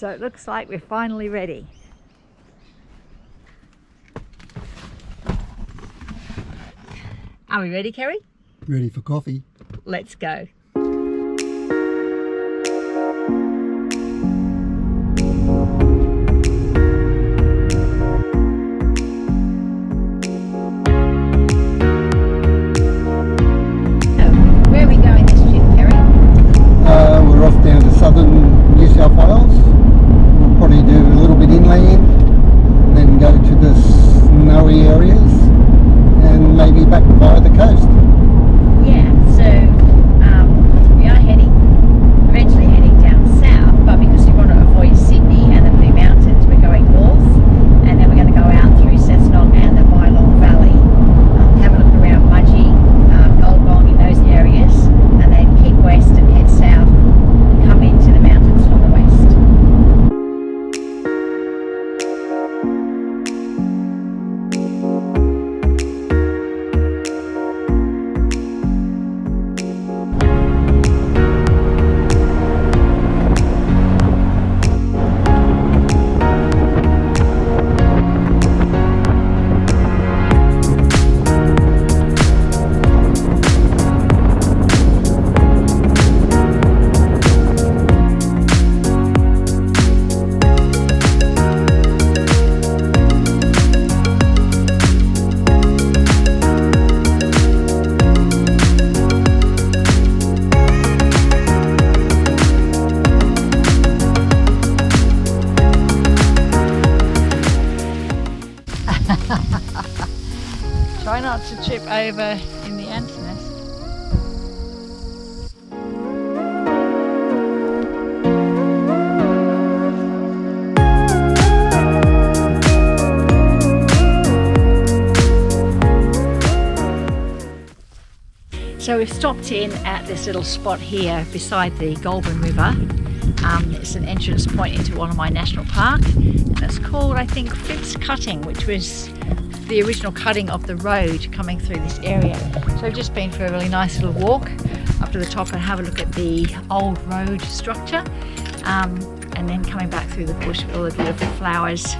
So it looks like we're finally ready. Are we ready, Kerry? Ready for coffee. Let's go. Where are we going this trip, Kerry? We're off down to southern New South Wales. We'll probably do a little bit inland, then go to the snowy areas, and maybe back via the coast. Yeah, so we are eventually heading down south, but because we want to avoid Sydney and the Blue Mountains, we're going north, and then we're going to go out through Cessnock and the Bylong Valley, have a look around Mudgee, Gulgong in those areas, and then keep west and head south, come into the mountains from the west. Try not to trip over in the ant nest. So we've stopped in at this little spot here beside the Goulburn River. It's an entrance point into one of my national park, and it's called, I think, Phipps Cutting, which was the original cutting of the road coming through this area. So I've just been for a really nice little walk up to the top and have a look at the old road structure, and then coming back through the bush with all the beautiful flowers.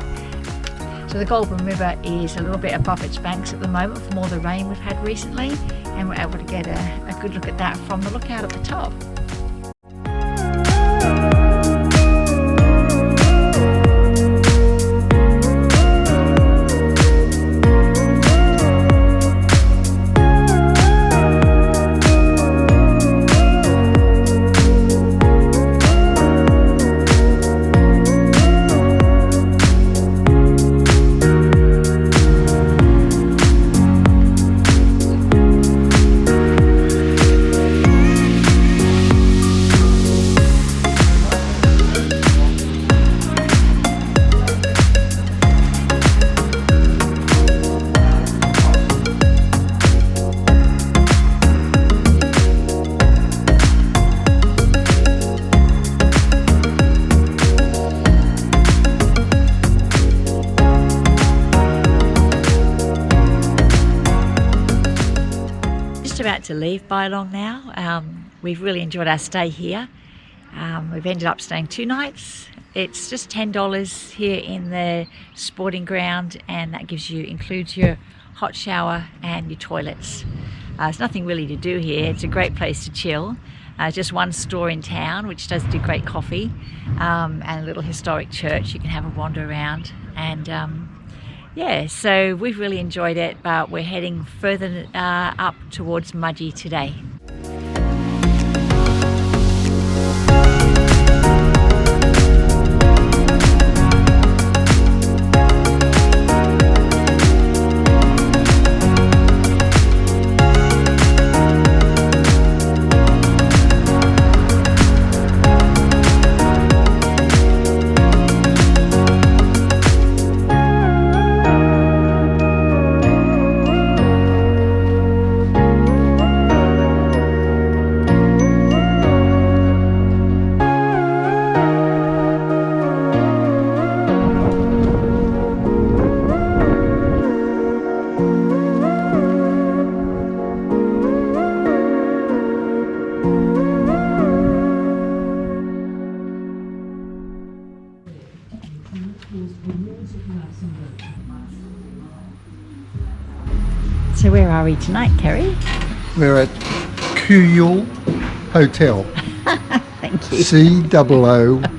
So the Goulburn River is a little bit above its banks at the moment from all the rain we've had recently, and we're able to get a good look at that from the lookout at the top. About to leave Bylong now. We've really enjoyed our stay here. We've ended up staying 2 nights. It's just $10 here in the sporting ground, and that includes your hot shower and your toilets. There's nothing really to do here. It's a great place to chill. Just one store in town which does do great coffee, and a little historic church you can have a wander around, and yeah, so we've really enjoyed it, but we're heading further up towards Mudgee today. we tonight, Kerry? We're at Kuyal Hotel. Thank you.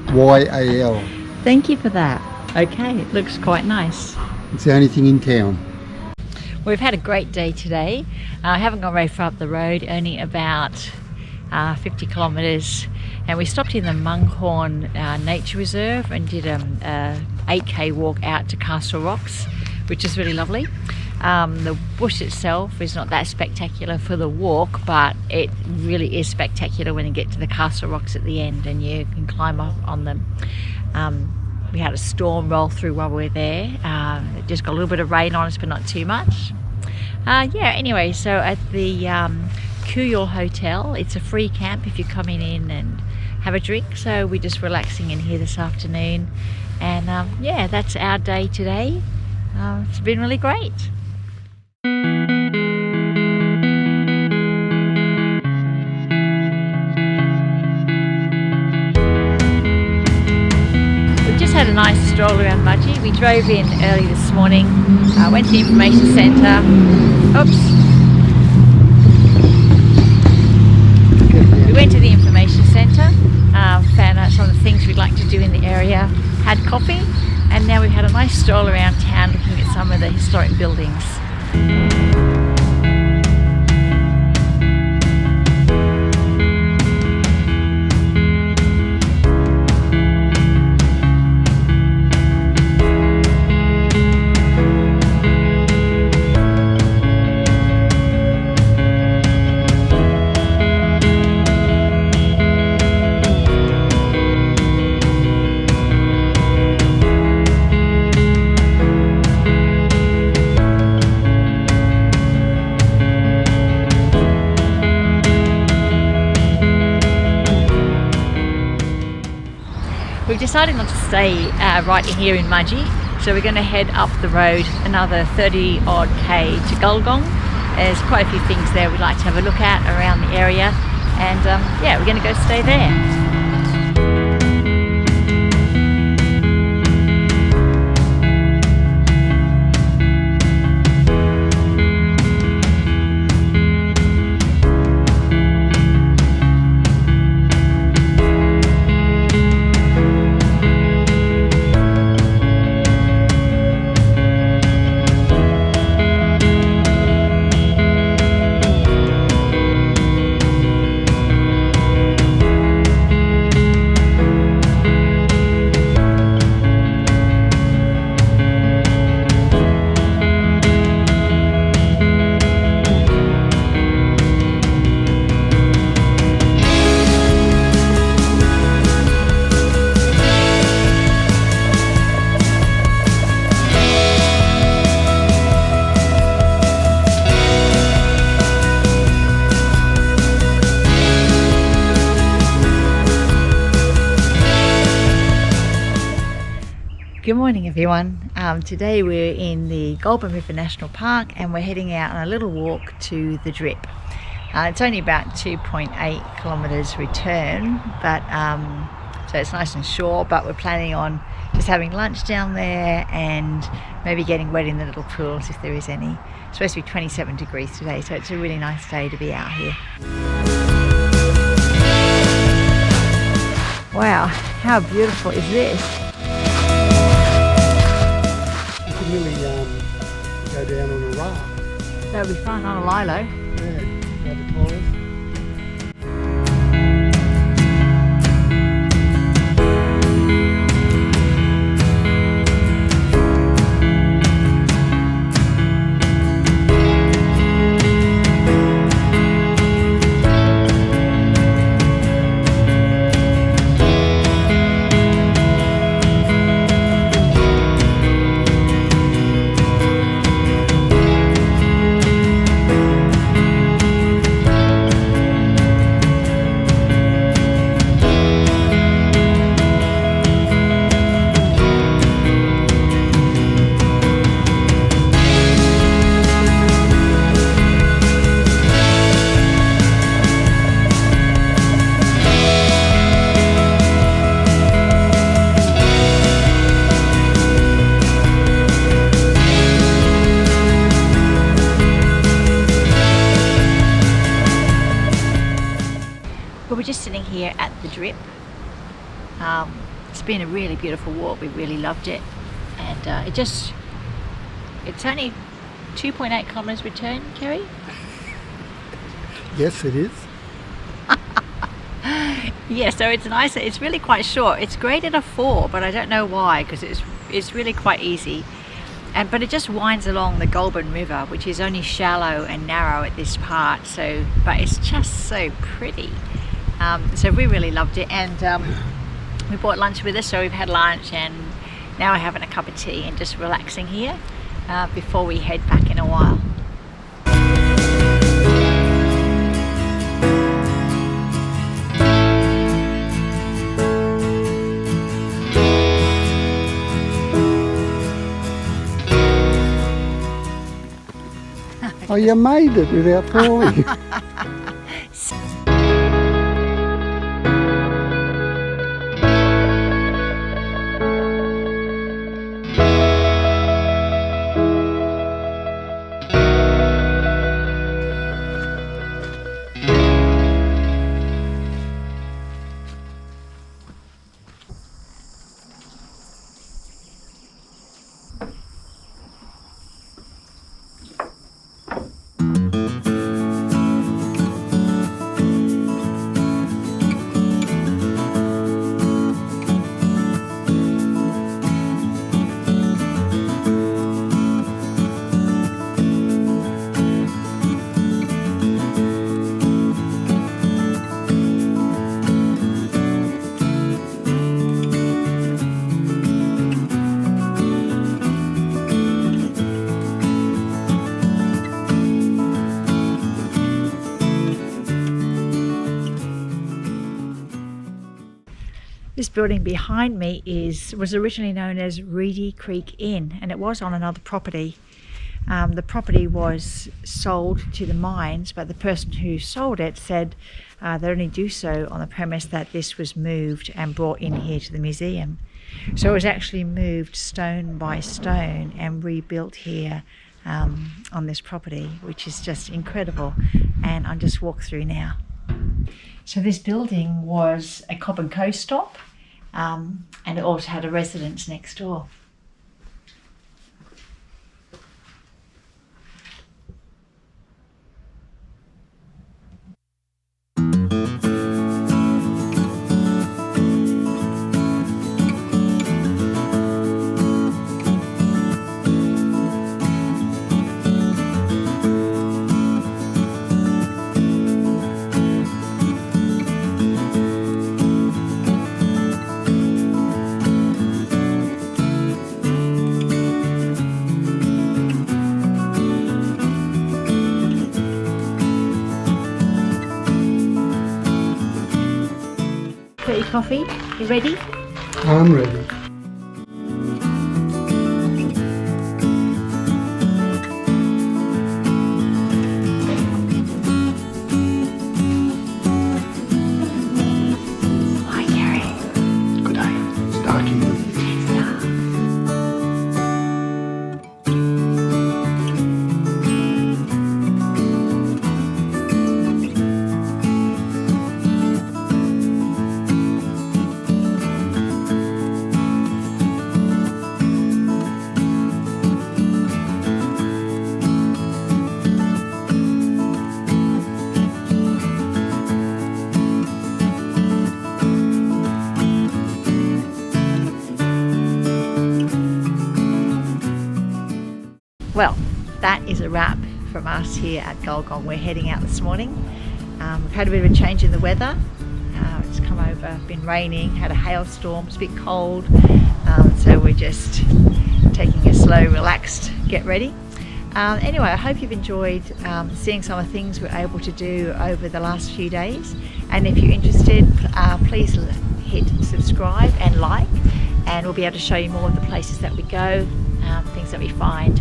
Cooyal. Thank you for that. Okay, it looks quite nice. It's the only thing in town. We've had a great day today. I haven't gone very far up the road, only about 50 kilometres, and we stopped in the Mung Nature Reserve and did a 8k walk out to Castle Rocks, which is really lovely. The bush itself is not that spectacular for the walk, but it really is spectacular when you get to the Castle Rocks at the end and you can climb up on them. We had a storm roll through while we were there. It just got a little bit of rain on us, but not too much. Anyway, so at the Kuyal Hotel, it's a free camp if you're coming in and have a drink. So we're just relaxing in here this afternoon. And that's our day today. It's been really great. Had a nice stroll around Mudgee. We drove in early this morning, went to the information centre. We went to the information centre, found out some of the things we'd like to do in the area, had coffee, and now we've had a nice stroll around town looking at some of the historic buildings. We've decided not to stay right here in Mudgee, so we're going to head up the road another 30 odd K to Gulgong. There's quite a few things there we'd like to have a look at around the area, and we're going to go stay there. Good morning everyone. Today we're in the Goulburn River National Park and we're heading out on a little walk to the Drip. It's only about 2.8 kilometres return, but so it's nice and short, but we're planning on just having lunch down there and maybe getting wet in the little pools if there is any. It's supposed to be 27 degrees today, so it's a really nice day to be out here. Wow, how beautiful is this? Really go down on a raft. That would be fun on a lilo. Yeah, have a tourist. we're just sitting here at the drip. It's been a really beautiful walk. We really loved it, and it's only 2.8 kilometres return, Kerry. Yes, it is. Yeah, so it's nice. It's really quite short. It's graded a 4, but I don't know why, because it's really quite easy. But it just winds along the Goulburn River, which is only shallow and narrow at this part. But it's just so pretty. So we really loved it, and we brought lunch with us. So we've had lunch, and now we're having a cup of tea and just relaxing here before we head back in a while. Oh, you made it without falling. This building behind me was originally known as Reedy Creek Inn, and it was on another property. The property was sold to the mines, but the person who sold it said they'd only do so on the premise that this was moved and brought in here to the museum. So it was actually moved stone by stone and rebuilt here on this property, which is just incredible. And I'll just walk through now. So this building was a Cobb & Co stop, and it also had a residence next door. Got your coffee? You ready? I'm ready. Hi, Gary. Good day. It's dark here. Well, that is a wrap from us here at Gulgong. We're heading out this morning. We've had a bit of a change in the weather. It's come over, been raining, had a hailstorm, it's a bit cold. So we're just taking a slow, relaxed get ready. Anyway, I hope you've enjoyed seeing some of the things we're able to do over the last few days. And if you're interested, please hit subscribe and like, and we'll be able to show you more of the places that we go, things that we find.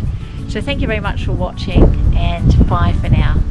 So thank you very much for watching, and bye for now.